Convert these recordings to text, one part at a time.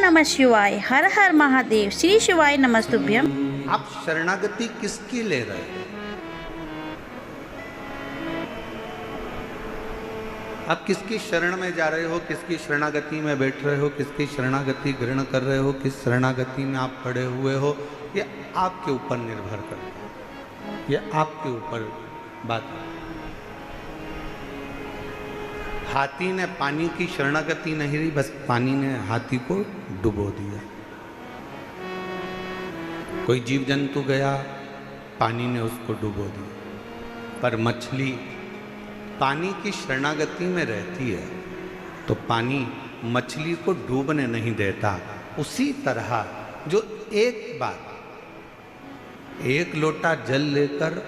नमः शिवाय, हर हर महादेव, श्री शिवाय नमस्तुभ्यम। आप शरणागति किसकी ले रहे हो? आप किसकी शरण में जा रहे हो? किसकी शरणागति में बैठ रहे हो? किसकी शरणागति ग्रहण कर रहे हो? किस शरणागति में आप पड़े हुए हो? ये आपके ऊपर निर्भर करता है, ये आपके ऊपर बात है। हाथी ने पानी की शरणागति नहीं रही, बस पानी ने हाथी को डुबो दिया। कोई जीव जंतु गया, पानी ने उसको डुबो दिया। पर मछली पानी की शरणागति में रहती है तो पानी मछली को डूबने नहीं देता। उसी तरह जो एक बार एक लोटा जल लेकर,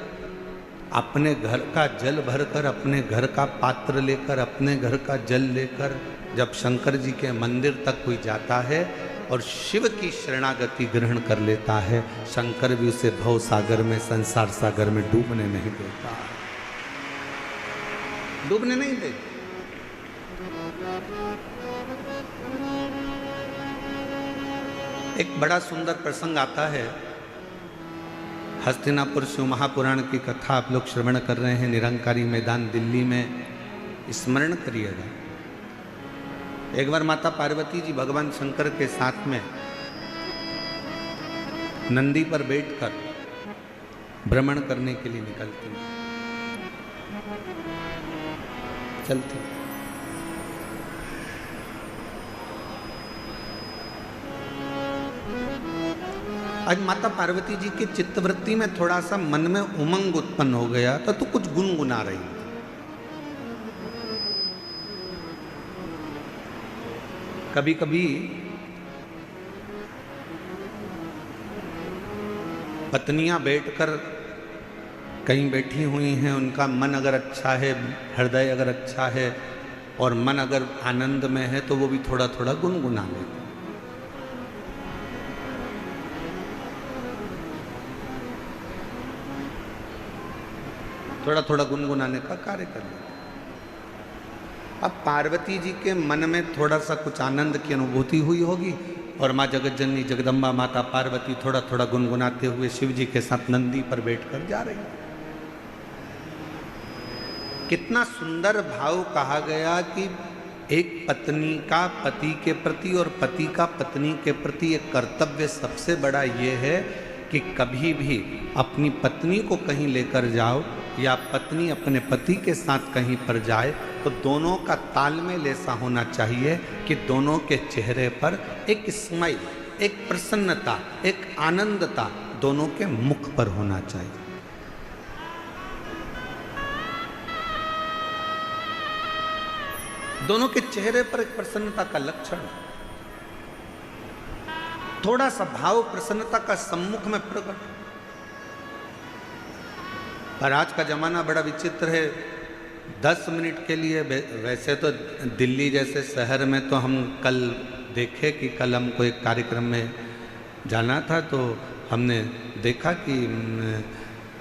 अपने घर का जल भरकर, अपने घर का पात्र लेकर, अपने घर का जल लेकर जब शंकर जी के मंदिर तक कोई जाता है और शिव की शरणागति ग्रहण कर लेता है, शंकर भी उसे भव सागर में, संसार सागर में डूबने नहीं देता, डूबने नहीं देता। एक बड़ा सुंदर प्रसंग आता है, हस्तिनापुर शिव महापुराण की कथा आप लोग श्रवण कर रहे हैं, निरंकारी मैदान दिल्ली में, स्मरण करिएगा। एक बार माता पार्वती जी भगवान शंकर के साथ में नंदी पर बैठकर भ्रमण करने के लिए निकलती हैं, चलती। आज माता पार्वती जी की चित्तवृत्ति में थोड़ा सा मन में उमंग उत्पन्न हो गया तो कुछ गुनगुना रही थी। कभी कभी पत्नियां बैठकर कहीं बैठी हुई हैं, उनका मन अगर अच्छा है, हृदय अगर अच्छा है और मन अगर आनंद में है तो वो भी थोड़ा थोड़ा गुनगुना लेते, थोड़ा थोड़ा गुनगुनाने का कार्य कर लेते। अब पार्वती जी के मन में थोड़ा सा कुछ आनंद की अनुभूति हुई होगी और माँ जगत जननी जगदम्बा माता पार्वती थोड़ा थोड़ा गुनगुनाते हुए शिव जी के साथ नंदी पर बैठकर जा रही। कितना सुंदर भाव कहा गया कि एक पत्नी का पति के प्रति और पति का पत्नी के प्रति एक कर्तव्य सबसे बड़ा ये है कि कभी भी अपनी पत्नी को कहीं लेकर जाओ या पत्नी अपने पति के साथ कहीं पर जाए तो दोनों का तालमेल ऐसा होना चाहिए कि दोनों के चेहरे पर एक स्माइल, एक प्रसन्नता, एक आनंदता दोनों के मुख पर होना चाहिए। दोनों के चेहरे पर एक प्रसन्नता का लक्षण, थोड़ा सा भाव प्रसन्नता का सम्मुख में प्रकट। पर आज का जमाना बड़ा विचित्र है। 10 मिनट के लिए, वैसे तो दिल्ली जैसे शहर में तो हम कल देखे कि कल हमको एक कार्यक्रम में जाना था तो हमने देखा कि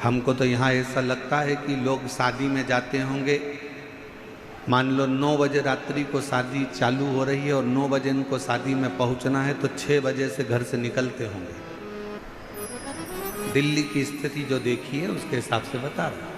हमको तो यहाँ ऐसा लगता है कि लोग शादी में जाते होंगे, मान लो 9 बजे रात्रि को शादी चालू हो रही है और 9 बजे इनको शादी में पहुँचना है तो 6 बजे से घर से निकलते होंगे। दिल्ली की स्थिति जो देखी है उसके हिसाब से बता रहा हूँ।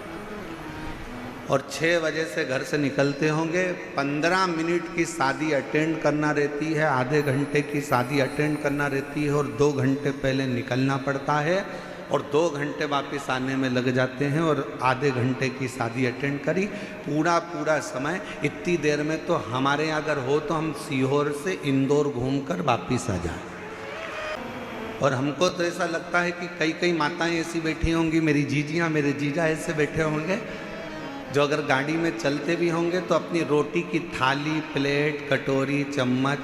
और 6 बजे से घर से निकलते होंगे, 15 मिनट की शादी अटेंड करना रहती है, आधे घंटे की शादी अटेंड करना रहती है और 2 घंटे पहले निकलना पड़ता है और 2 घंटे वापस आने में लग जाते हैं और आधे घंटे की शादी अटेंड करी, पूरा समय। इतनी देर में तो हमारे यहाँ अगर हो तो हम सीहोर से इंदौर घूमकर वापस आ जाएं। और हमको तो ऐसा लगता है कि कई माताएं ऐसी बैठी होंगी, मेरी जीजियाँ मेरे जीजा ऐसे बैठे होंगे जो अगर गाड़ी में चलते भी होंगे तो अपनी रोटी की थाली, प्लेट, कटोरी, चम्मच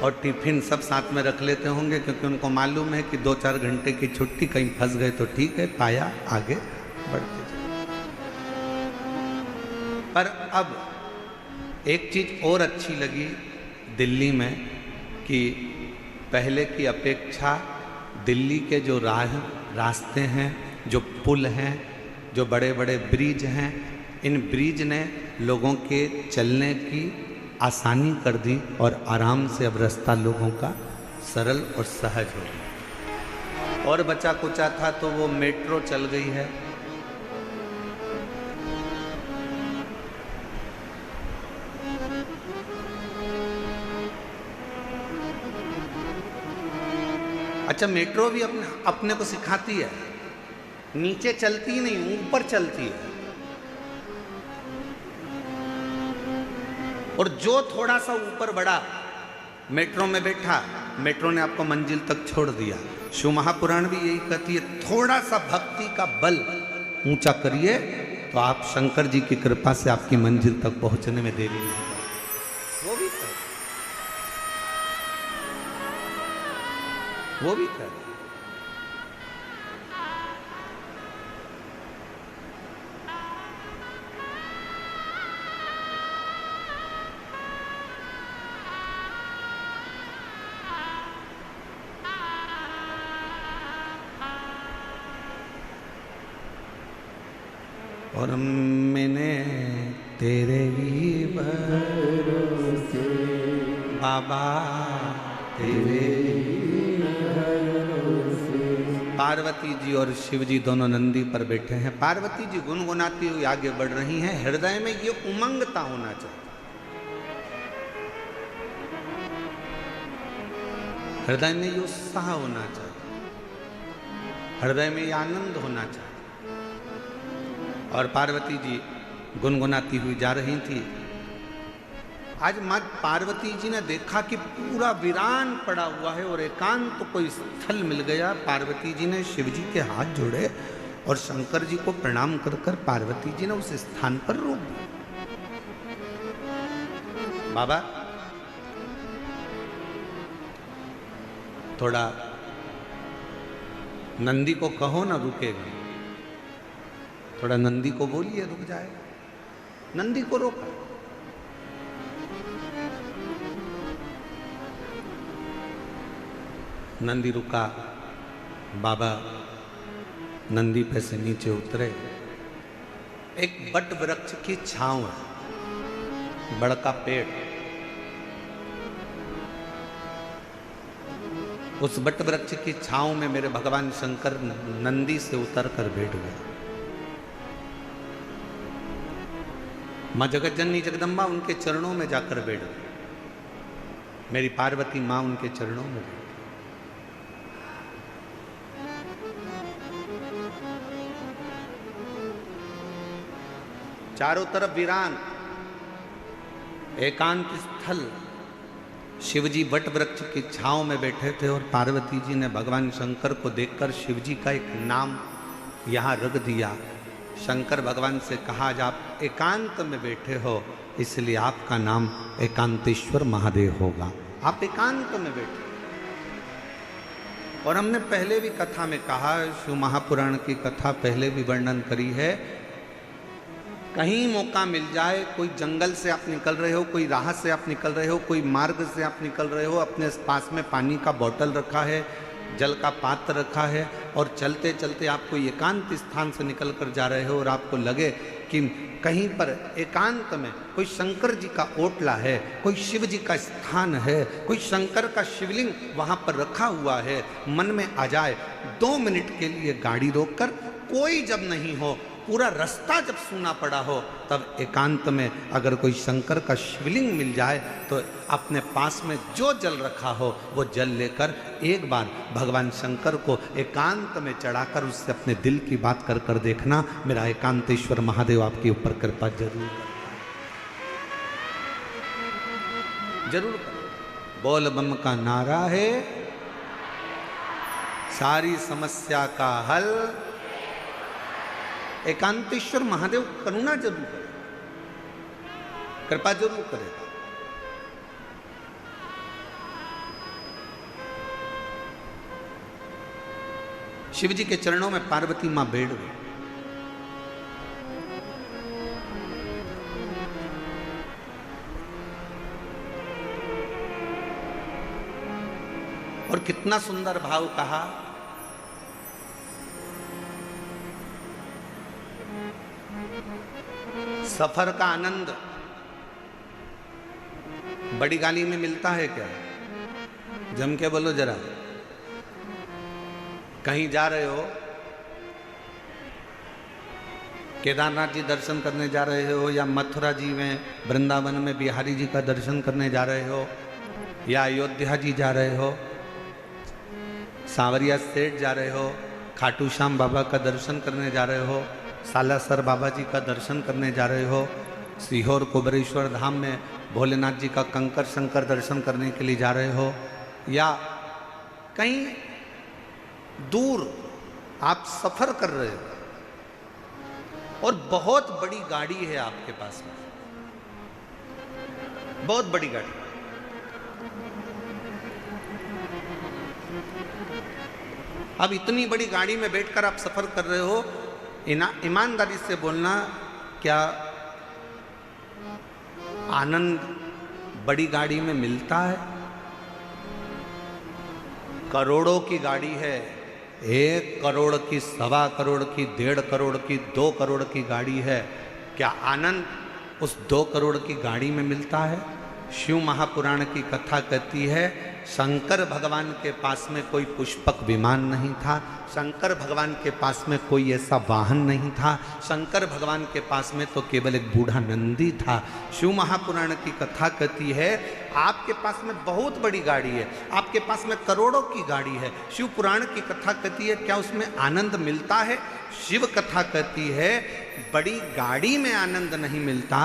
और टिफिन सब साथ में रख लेते होंगे, क्योंकि उनको मालूम है कि 2-4 घंटे की छुट्टी, कहीं फंस गए तो ठीक है, पाया आगे बढ़ते जाए। पर अब एक चीज़ और अच्छी लगी दिल्ली में कि पहले की अपेक्षा दिल्ली के जो रास्ते हैं, जो पुल हैं, जो बड़े बड़े ब्रिज हैं, इन ब्रिज ने लोगों के चलने की आसानी कर दी और आराम से अब रास्ता लोगों का सरल और सहज हो गया। और बचा कुचा था तो वो मेट्रो चल गई है। अच्छा, मेट्रो भी अपने को सिखाती है, नीचे चलती नहीं, ऊपर चलती है। और जो थोड़ा सा ऊपर बढ़ा, मेट्रो में बैठा, मेट्रो ने आपको मंजिल तक छोड़ दिया। शिव महापुराण भी यही कहती है, थोड़ा सा भक्ति का बल ऊंचा करिए तो आप शंकर जी की कृपा से आपकी मंजिल तक पहुंचने में देरी नहीं होगी। वो भी कर और मैंने तेरे ही भरोसे बाबा, तेरे ही भरोसे। पार्वती जी और शिव जी दोनों नंदी पर बैठे हैं। पार्वती जी गुनगुनाती हुई आगे बढ़ रही हैं। हृदय में ये उमंगता होना चाहिए, हृदय में ये उत्साह होना चाहिए, हृदय में ये आनंद होना चाहिए। और पार्वती जी गुनगुनाती हुई जा रही थी। आज माँ पार्वती जी ने देखा कि पूरा वीरान पड़ा हुआ है और एकांत तो कोई स्थल मिल गया। पार्वती जी ने शिव जी के हाथ जोड़े और शंकर जी को प्रणाम कर कर पार्वती जी ने उस स्थान पर रोक दिया। बाबा, थोड़ा नंदी को कहो ना रुकेगा, थोड़ा नंदी को बोलिए रुक जाएगा। नंदी को रोका। नंदी रुका। बाबा नंदी पे से नीचे उतरे। एक बट वृक्ष की छांव है, बड़का पेड़। उस बट वृक्ष की छांव में मेरे भगवान शंकर नंदी से उतर कर बैठ गए। माँ जगतजननी जगदम्बा उनके चरणों में जाकर बैठ गई। मेरी पार्वती माँ उनके चरणों में बैठी। चारों तरफ वीरान एकांत स्थल। शिवजी वट वृक्ष की छांव में बैठे थे और पार्वती जी ने भगवान शंकर को देखकर शिवजी का एक नाम यहाँ रख दिया। शंकर भगवान से कहा, आज आप एकांत में बैठे हो इसलिए आपका नाम एकांतेश्वर महादेव होगा। आप एकांत में बैठे। और हमने पहले भी कथा में कहा, शिव महापुराण की कथा पहले भी वर्णन करी है। कहीं मौका मिल जाए, कोई जंगल से आप निकल रहे हो, कोई राह से आप निकल रहे हो, कोई मार्ग से आप निकल रहे हो, अपने पास में पानी का बोतल रखा है, जल का पात्र रखा है और चलते चलते आप कोई एकांत स्थान से निकल कर जा रहे हो और आपको लगे कि कहीं पर एकांत में कोई शंकर जी का ओटला है, कोई शिव जी का स्थान है, कोई शंकर का शिवलिंग वहाँ पर रखा हुआ है, मन में आ जाए 2 मिनट के लिए गाड़ी रोककर, कोई जब नहीं हो, पूरा रास्ता जब सूना पड़ा हो, तब एकांत में अगर कोई शंकर का शिवलिंग मिल जाए तो अपने पास में जो जल रखा हो वो जल लेकर एक बार भगवान शंकर को एकांत में चढ़ाकर उससे अपने दिल की बात कर कर देखना। मेरा एकांतेश्वर महादेव आपके ऊपर कृपा जरूर जरूर। बोल बम का नारा है, सारी समस्या का हल। एकांतेश्वर महादेव करुणा जरूर करे, कृपा जरूर करेगा। शिव जी के चरणों में पार्वती मां बैठ गई। और कितना सुंदर भाव कहा, सफर का आनंद बड़ी गाड़ी में मिलता है क्या? जम के बोलो जरा। कहीं जा रहे हो, केदारनाथ जी दर्शन करने जा रहे हो, या मथुरा जी में वृंदावन में बिहारी जी का दर्शन करने जा रहे हो, या अयोध्या जी जा रहे हो, सांवरिया सेठ जा रहे हो, खाटू श्याम बाबा का दर्शन करने जा रहे हो, सालासर बाबा जी का दर्शन करने जा रहे हो, सीहोर कुबरेश्वर धाम में भोलेनाथ जी का कंकर शंकर दर्शन करने के लिए जा रहे हो, या कहीं दूर आप सफर कर रहे हो और बहुत बड़ी गाड़ी है आपके पास में, बहुत बड़ी गाड़ी। अब इतनी बड़ी गाड़ी में बैठकर आप सफर कर रहे हो, ईमानदारी से बोलना, क्या आनंद बड़ी गाड़ी में मिलता है? करोड़ों की गाड़ी है, 1 करोड़ की, 1.25 करोड़ की, 1.5 करोड़ की, 2 करोड़ की गाड़ी है। क्या आनंद उस 2 करोड़ की गाड़ी में मिलता है? शिव महापुराण की कथा कहती है, शंकर भगवान के पास में कोई पुष्पक विमान नहीं था, शंकर भगवान के पास में कोई ऐसा वाहन नहीं था, शंकर भगवान के पास में तो केवल एक बूढ़ा नंदी था। शिव महापुराण की कथा कहती है, आपके पास में बहुत बड़ी गाड़ी है, आपके पास में करोड़ों की गाड़ी है। शिव पुराण की कथा कहती है, क्या उसमें आनंद मिलता है? शिव कथा कहती है, बड़ी गाड़ी में आनंद नहीं मिलता,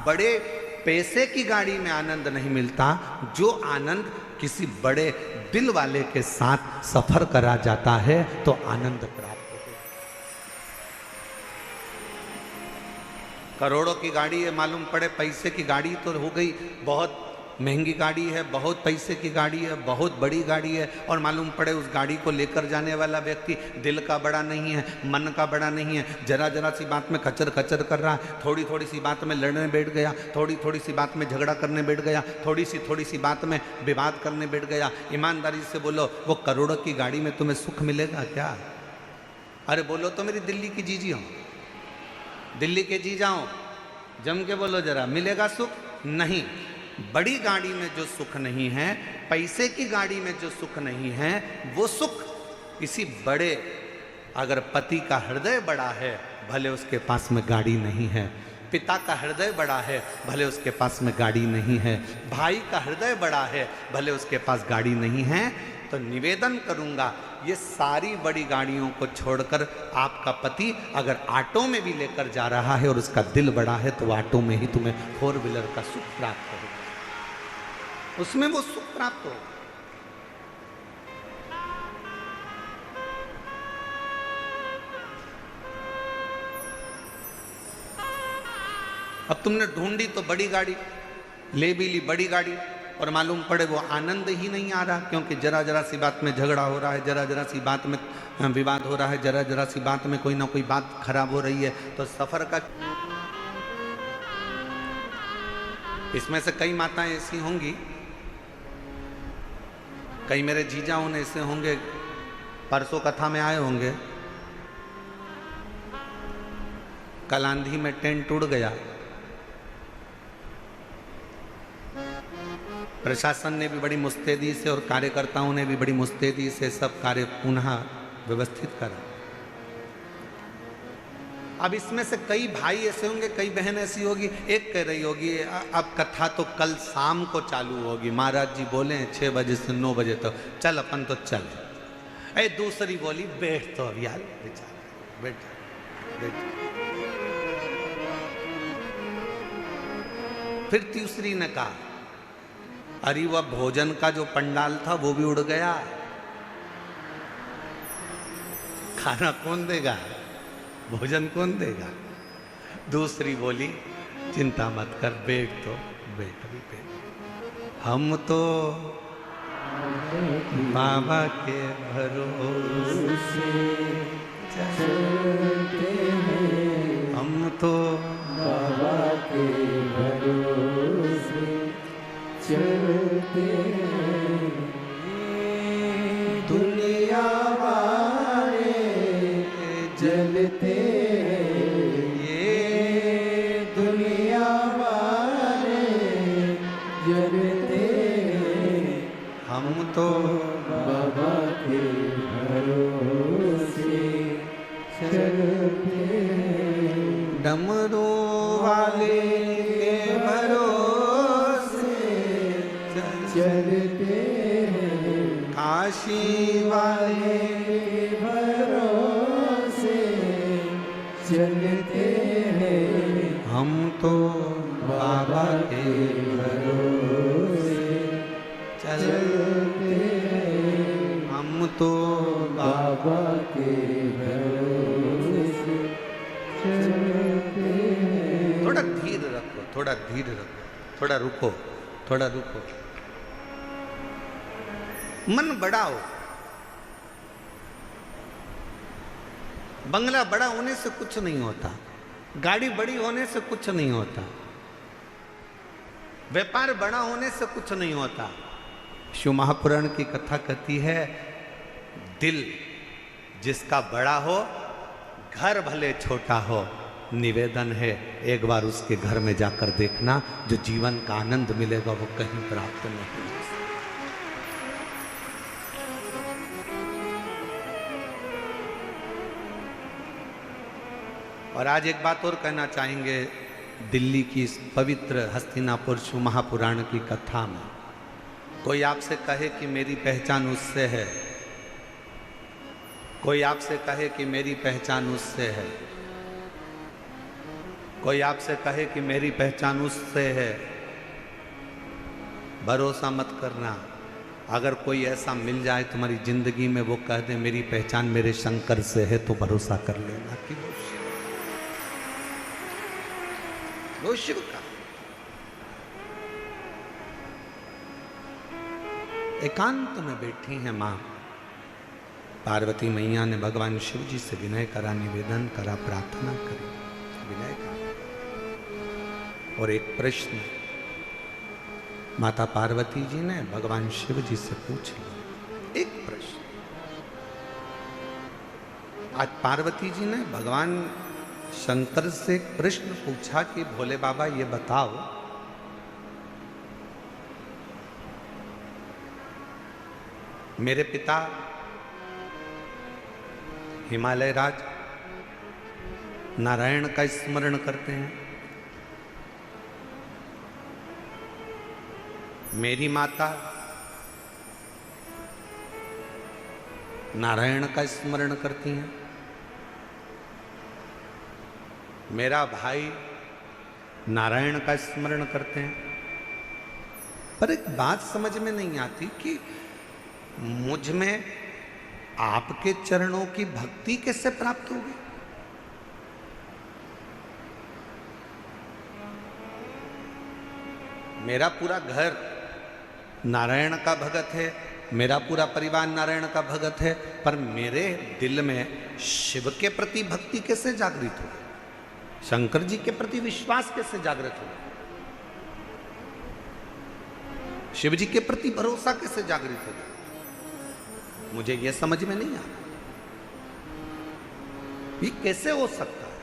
बड़े पैसे की गाड़ी में आनंद नहीं मिलता, जो आनंद किसी बड़े दिल वाले के साथ सफर करा जाता है तो आनंद प्राप्त होता है। करोड़ों की गाड़ी है, मालूम पड़े पैसे की गाड़ी तो हो गई, बहुत महंगी गाड़ी है, बहुत पैसे की गाड़ी है, बहुत बड़ी गाड़ी है, और मालूम पड़े उस गाड़ी को लेकर जाने वाला व्यक्ति दिल का बड़ा नहीं है, मन का बड़ा नहीं है, जरा जरा सी बात में कचर कचर कर रहा है, थोड़ी थोड़ी सी बात में लड़ने बैठ गया, थोड़ी थोड़ी सी बात में झगड़ा करने बैठ गया, थोड़ी सी बात में विवाद करने बैठ गया। ईमानदारी से बोलो, वो करोड़ों की गाड़ी में तुम्हें सुख मिलेगा क्या? अरे बोलो तो मेरी दिल्ली की जीजी हो, दिल्ली के जी जाओ, जम के बोलो जरा, मिलेगा सुख? नहीं। बड़ी गाड़ी में जो सुख नहीं है, पैसे की गाड़ी में जो सुख नहीं है, वो सुख किसी बड़े, अगर पति का हृदय बड़ा है भले उसके पास में गाड़ी नहीं है, पिता का हृदय बड़ा है भले उसके पास में गाड़ी नहीं है, भाई का हृदय बड़ा है भले उसके पास गाड़ी नहीं है, तो निवेदन करूंगा, ये सारी बड़ी गाड़ियों को छोड़कर आपका पति अगर ऑटो में भी लेकर जा रहा है और उसका दिल बड़ा है, तो ऑटो में ही तुम्हें 4 व्हीलर का सुख प्राप्त होगा, उसमें वो सुख प्राप्त हो। अब तुमने ढूंढी तो बड़ी गाड़ी, ले भी ली बड़ी गाड़ी, और मालूम पड़े वो आनंद ही नहीं आ रहा, क्योंकि जरा जरा सी बात में झगड़ा हो रहा है, जरा जरा सी बात में विवाद हो रहा है, जरा जरा सी बात में कोई ना कोई बात खराब हो रही है, तो सफर का। इसमें से कई माताएं ऐसी होंगी, कई मेरे जीजा उन ऐसे होंगे, परसों कथा में आए होंगे, कल आंधी में टेंट टूट गया, प्रशासन ने भी बड़ी मुस्तैदी से और कार्यकर्ताओं ने भी बड़ी मुस्तैदी से सब कार्य पुनः व्यवस्थित करा। अब इसमें से कई भाई ऐसे होंगे, कई बहन ऐसी होगी, एक कह रही होगी अब कथा तो कल शाम को चालू होगी, महाराज जी बोले 6 बजे से 9 बजे तक, चल अपन तो चल। दूसरी बोली बैठ तो अब यार, बेचारा बैठ बैठ। फिर तीसरी ने कहा, अरे वह भोजन का जो पंडाल था वो भी उड़ गया, खाना कौन देगा, भोजन कौन देगा। दूसरी बोली चिंता मत कर, बैठ तो बैठ भी बैठ, हम तो बाबा के भरोसे चलते हैं, हम तो बाबा के भरोसे चलते हैं, दुनिया वाले जलते हैं, ये दुनिया वाले जलते हम तो बाबा के भरोसे चलते हैं। डमरू वाले के भरोसे चलते हैं। काशी वाले के भरोसे चलते हैं। हम तो बाबा के भरोसे चलते हैं। हम तो बाबा के भरोसे चलते हैं। थोड़ा धीर रखो, थोड़ा धीर रखो, थोड़ा रुको, थोड़ा रुको। मन बढ़ाओ। बंगला बड़ा होने से कुछ नहीं होता, गाड़ी बड़ी होने से कुछ नहीं होता, व्यापार बड़ा होने से कुछ नहीं होता। शिव महापुराण की कथा कहती है, दिल जिसका बड़ा हो, घर भले छोटा हो, निवेदन है एक बार उसके घर में जाकर देखना, जो जीवन का आनंद मिलेगा वो कहीं प्राप्त नहीं हो सकता। और आज एक बात और कहना चाहेंगे, दिल्ली की इस पवित्र हस्तिनापुर शिव महापुराण की कथा में कोई आपसे कहे कि मेरी पहचान उससे है, कोई आपसे कहे कि मेरी पहचान उससे है, कोई आपसे कहे कि मेरी पहचान उससे है, भरोसा मत करना। अगर कोई ऐसा मिल जाए तुम्हारी जिंदगी में, वो कह दे मेरी पहचान मेरे शंकर से है, तो भरोसा कर लेना कि वो शिव का। एकांत में बैठी हैं मां पार्वती मैया ने भगवान शिव जी से विनय करा, निवेदन करा, प्रार्थना करी, विनय करा। और एक प्रश्न माता पार्वती जी ने भगवान शिव जी से पूछ लिया। एक प्रश्न आज पार्वती जी ने भगवान शंकर से एक प्रश्न पूछा कि भोले बाबा ये बताओ, मेरे पिता हिमालय राज नारायण का स्मरण करते हैं, मेरी माता नारायण का स्मरण करती हैं, मेरा भाई नारायण का स्मरण करते हैं। पर एक बात समझ में नहीं आती कि मुझ में आपके चरणों की भक्ति कैसे प्राप्त होगी। मेरा पूरा घर नारायण का भगत है, मेरा पूरा परिवार नारायण का भगत है, पर मेरे दिल में शिव के प्रति भक्ति कैसे जागृत होगी, शंकर जी के प्रति विश्वास कैसे जागृत होगा, शिव जी के प्रति भरोसा कैसे जागृत होगा, मुझे यह समझ में नहीं आ रहा। ये कैसे हो सकता है?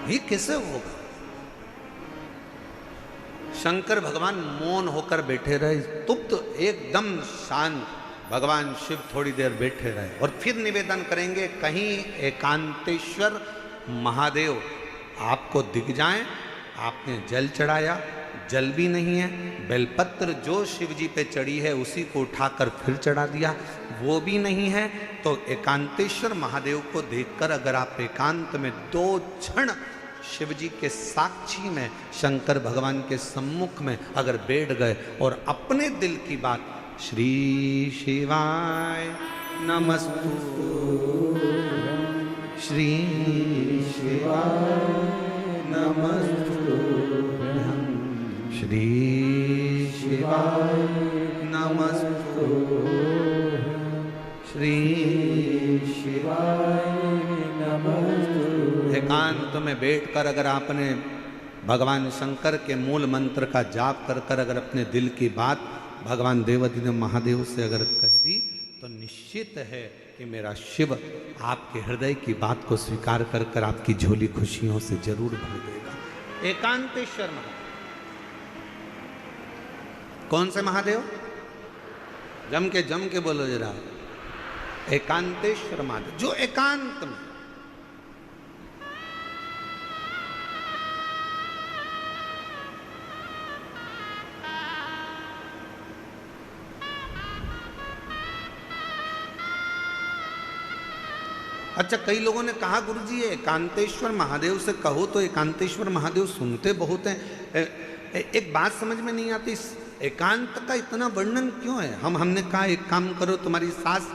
ये कैसे होगा? शंकर भगवान मौन होकर बैठे रहे, स्तुप्त एकदम शांत। भगवान शिव थोड़ी देर बैठे रहे और फिर निवेदन करेंगे, कहीं एकांतेश्वर महादेव आपको दिख जाएं। आपने जल चढ़ाया, जल भी नहीं है, बेलपत्र जो शिव जी पे चढ़ी है उसी को उठाकर फिर चढ़ा दिया, वो भी नहीं है। तो एकांतेश्वर महादेव को देखकर अगर आप एकांत में 2 क्षण शिव जी के साक्षी में, शंकर भगवान के सम्मुख में अगर बैठ गए और अपने दिल की बात, श्री शिवाय नमस्तु, श्री शिवाय नमस्तु, श्री शिवाय नमस्तु, श्री शिवाय नमस्तु। एकांत में बैठकर अगर आपने भगवान शंकर के मूल मंत्र का जाप कर कर अगर अपने दिल की बात भगवान देवाधिदेव महादेव से अगर कह दी, तो निश्चित है कि मेरा शिव आपके हृदय की बात को स्वीकार कर कर आपकी झोली खुशियों से जरूर भर देगा। एकांतेश्वर महादेव। कौन से महादेव? जम के बोलो जरा। एकांतेश्वर महादेव, जो एकांत में। अच्छा, कई लोगों ने कहा गुरुजी ये एकांतेश्वर महादेव से कहो तो एकांतेश्वर महादेव सुनते बहुत हैं। एक बात समझ में नहीं आती, एकांत का इतना वर्णन क्यों है? हमने कहा एक काम करो, तुम्हारी सास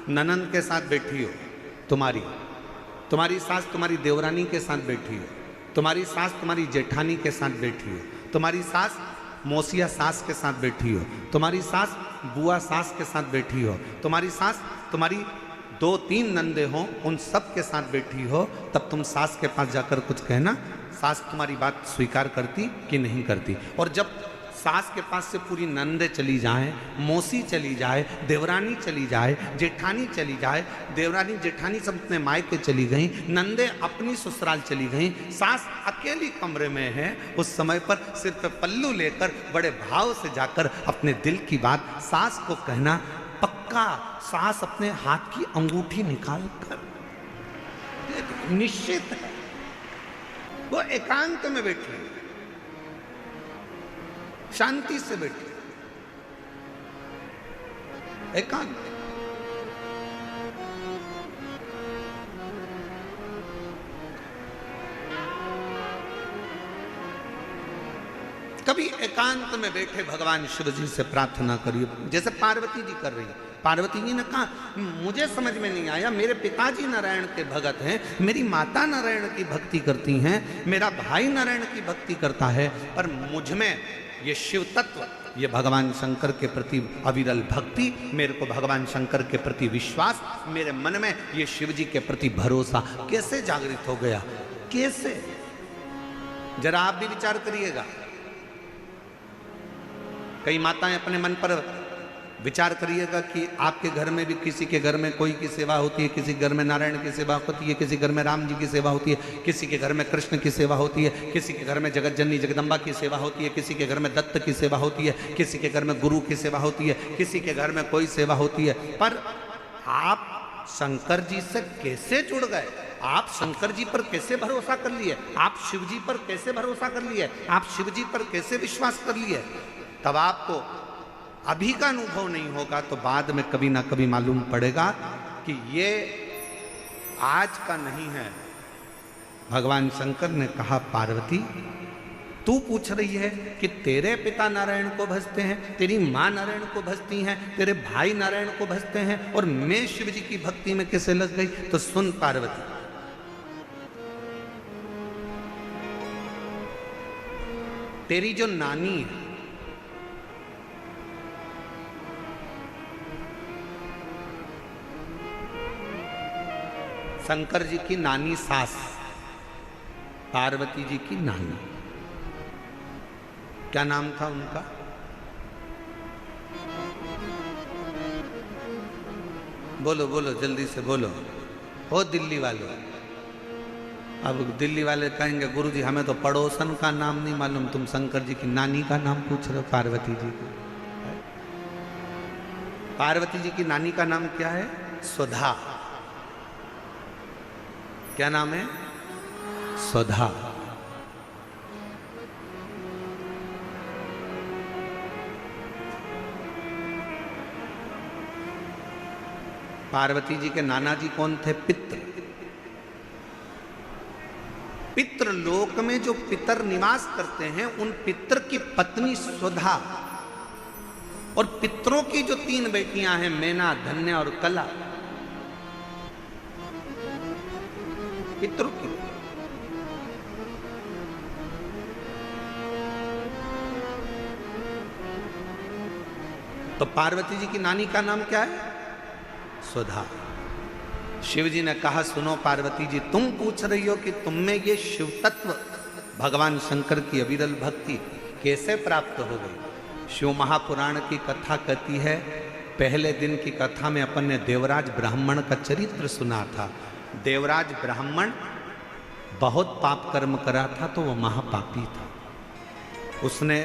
ननंद के साथ बैठी हो, तुम्हारी सास तुम्हारी देवरानी के साथ बैठी हो, तुम्हारी सास तुम्हारी जेठानी के साथ बैठी हो, तुम्हारी सास मौसिया सास के साथ बैठी हो, तुम्हारी सास बुआ सास के साथ बैठी हो, तुम्हारी सास तुम्हारी 2-3 नंदे हों, उन सब के साथ बैठी हो, तब तुम सास के पास जाकर कुछ कहना, सास तुम्हारी बात स्वीकार करती कि नहीं करती। और जब सास के पास से पूरी नंदे चली जाएं, मौसी चली जाए, देवरानी चली जाए, जेठानी चली जाए, देवरानी जेठानी सब अपने मायके चली गई, नंदे अपनी ससुराल चली गई, सास अकेली कमरे में है, उस समय पर सिर पे पल्लू लेकर बड़े भाव से जाकर अपने दिल की बात सास को कहना, पक्का सास अपने हाथ की अंगूठी निकाल कर निश्चित है वो एकांत में बैठी, शांति से बैठी, एकांत। कभी एकांत में बैठे भगवान शिव जी से प्रार्थना करिए, जैसे पार्वती जी कर रही है। पार्वती जी ने कहा, मुझे समझ में नहीं आया, मेरे पिताजी नारायण के भगत हैं, मेरी माता नारायण की भक्ति करती हैं, मेरा भाई नारायण की भक्ति करता है, पर मुझ में ये शिव तत्व, ये भगवान शंकर के प्रति अविरल भक्ति, मेरे को भगवान शंकर के प्रति विश्वास, मेरे मन में ये शिव जी के प्रति भरोसा कैसे जागृत हो गया? कैसे? जरा आप भी विचार करिएगा। कई माताएं अपने मन पर विचार करिएगा कि आपके घर में भी किसी के घर में कोई की सेवा होती है, किसी घर में नारायण की सेवा होती है, किसी घर में राम जी की सेवा होती है, किसी के घर में कृष्ण की सेवा होती है, किसी के घर में जगत जननी जगदम्बा की सेवा होती है, किसी के घर में दत्त की सेवा होती है, किसी के घर में गुरु की सेवा होती है, किसी के घर में कोई सेवा होती है। पर आप शंकर जी से कैसे जुड़ गए? आप शंकर जी पर कैसे भरोसा कर लिए? आप शिव जी पर कैसे भरोसा कर लिए? आप शिव जी पर कैसे विश्वास कर लिए? तब आपको अभी का अनुभव नहीं होगा तो बाद में कभी ना कभी मालूम पड़ेगा कि ये आज का नहीं है। भगवान शंकर ने कहा, पार्वती तू पूछ रही है कि तेरे पिता नारायण को भजते हैं, तेरी माँ नारायण को भजती हैं, तेरे भाई नारायण को भजते हैं, और मैं शिव जी की भक्ति में कैसे लग गई? तो सुन पार्वती, तेरी जो नानी है, शंकर जी की नानी सास, पार्वती जी की नानी, क्या नाम था उनका? बोलो बोलो, जल्दी से बोलो। हो दिल्ली वाले, अब दिल्ली वाले कहेंगे गुरुजी हमें तो पड़ोसन का नाम नहीं मालूम, तुम शंकर जी की नानी का नाम पूछ रहे हो। पार्वती जी को, पार्वती जी की नानी का नाम क्या है? सुधा। क्या नाम है? सुधा। पार्वती जी के नाना जी कौन थे? पित्र। पितृ लोक में जो पितर निवास करते हैं, उन पितर की पत्नी सुधा, और पितरों की जो 3 बेटियां हैं, मैना, धन्य और कला, पितरों की। तो पार्वती जी की नानी का नाम क्या है? सुधा। शिव जी ने कहा, सुनो पार्वती जी, तुम पूछ रही हो कि तुम में ये शिव तत्व, भगवान शंकर की अविरल भक्ति कैसे प्राप्त हो गई? शिव महापुराण की कथा कहती है पहले दिन की कथा में अपन ने देवराज ब्राह्मण का चरित्र सुना था। देवराज ब्राह्मण बहुत पाप कर्म करा था, तो वो महापापी था। उसने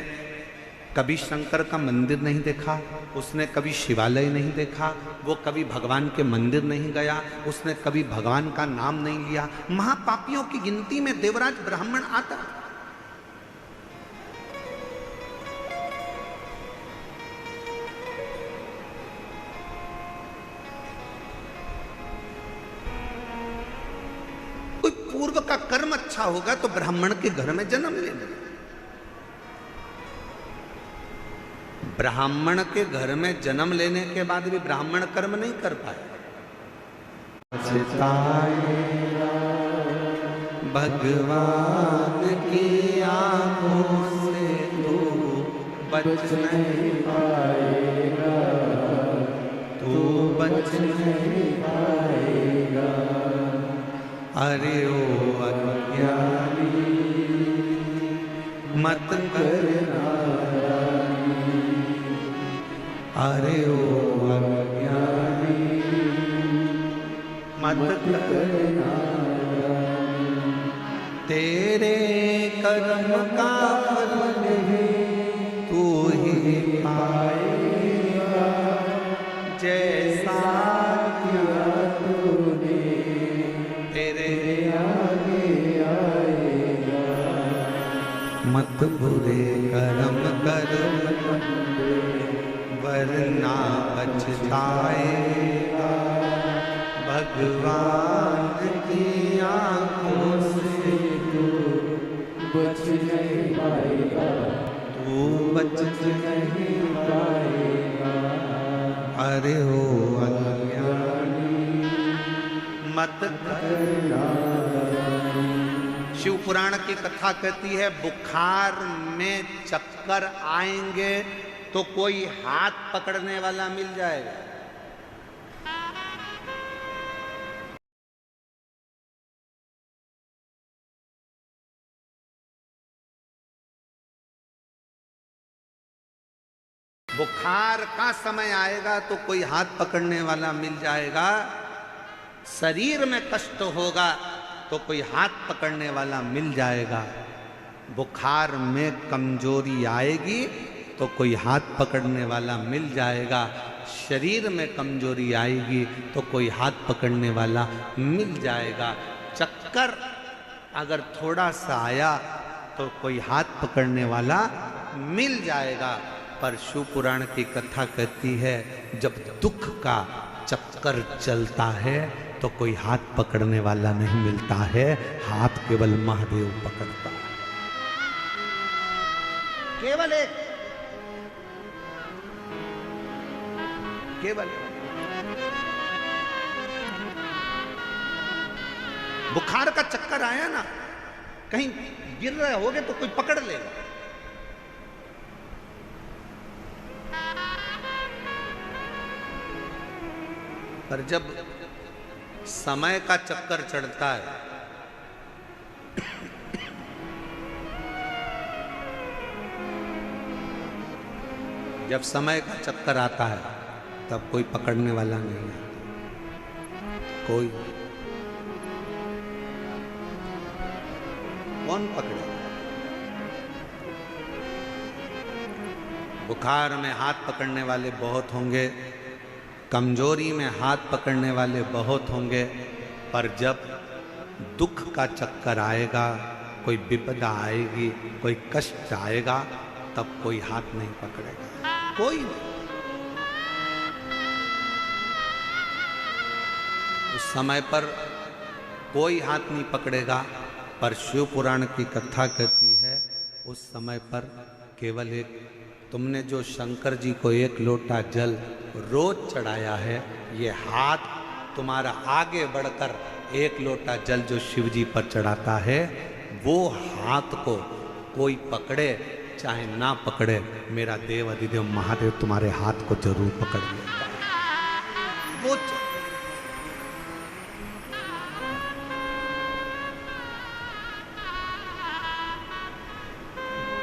कभी शंकर का मंदिर नहीं देखा, उसने कभी शिवालय नहीं देखा, वो कभी भगवान के मंदिर नहीं गया, उसने कभी भगवान का नाम नहीं लिया। महापापियों की गिनती में देवराज ब्राह्मण आता। कोई पूर्व का कर्म अच्छा होगा तो ब्राह्मण के घर में जन्म लेना। ब्राह्मण के घर में जन्म लेने के बाद भी ब्राह्मण कर्म नहीं कर पाए। भगवान की आंखों से तू बच नहीं पाएगा, तू बच नहीं पाएगा। अरे ओ अज्ञानी मत करना, अरे ओ अज्ञानी मत करना। तेरे कर्म का फल तू ही पाएगा, जैसा किया तूने तेरे आगे आएगा। मत बुरे कर्म कर वरना पछताएगा। भगवान की आंखों से तू बच नहीं पाएगा, तू बच नहीं पाएगा। अरे हो अज्ञानी मत करना। शिव पुराण की कथा कहती है, बुखार में चक्कर आएंगे तो कोई हाथ पकड़ने वाला मिल जाएगा। बुखार का समय आएगा तो कोई हाथ पकड़ने वाला मिल जाएगा। शरीर में कष्ट होगा तो कोई हाथ पकड़ने वाला मिल जाएगा। बुखार में कमजोरी आएगी तो कोई हाथ पकड़ने वाला मिल जाएगा। शरीर में कमजोरी आएगी तो कोई हाथ पकड़ने वाला मिल जाएगा। चक्कर अगर थोड़ा सा आया तो कोई हाथ पकड़ने वाला मिल जाएगा। पर शिव पुराण की कथा कहती है, जब दुख का चक्कर चलता है तो कोई हाथ पकड़ने वाला नहीं मिलता है, हाथ केवल महादेव पकड़ता है। केवल एक, केवल बुखार का चक्कर आया ना, कहीं गिर रहे होगे तो कोई पकड़ लेगा। पर जब समय का चक्कर चढ़ता है, जब समय का चक्कर आता है तब कोई पकड़ने वाला नहीं है। कोई कौन पकड़े? बुखार में हाथ पकड़ने वाले बहुत होंगे, कमजोरी में हाथ पकड़ने वाले बहुत होंगे, पर जब दुख का चक्कर आएगा, कोई विपदा आएगी, कोई कष्ट आएगा, तब कोई हाथ नहीं पकड़ेगा। कोई नहीं। उस समय पर कोई हाथ नहीं पकड़ेगा। पर शिव पुराण की कथा कहती है, उस समय पर केवल एक, तुमने जो शंकर जी को एक लोटा जल रोज चढ़ाया है, ये हाथ तुम्हारा आगे बढ़कर एक लोटा जल जो शिव जी पर चढ़ाता है, वो हाथ को कोई पकड़े चाहे ना पकड़े, मेरा देव अधिदेव महादेव तुम्हारे हाथ को जरूर पकड़ लेगा। वो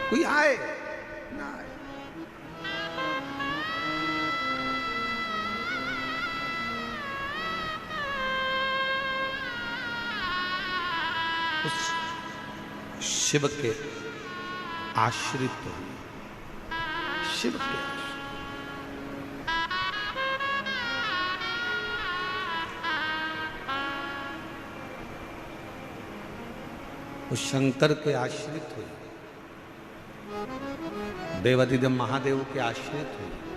कोई आए ना आए, शिव के आश्रित हो, शिव के आश्रित। वो शंकर के आश्रित हुए, देवादिदेव महादेव के आश्रित हुए।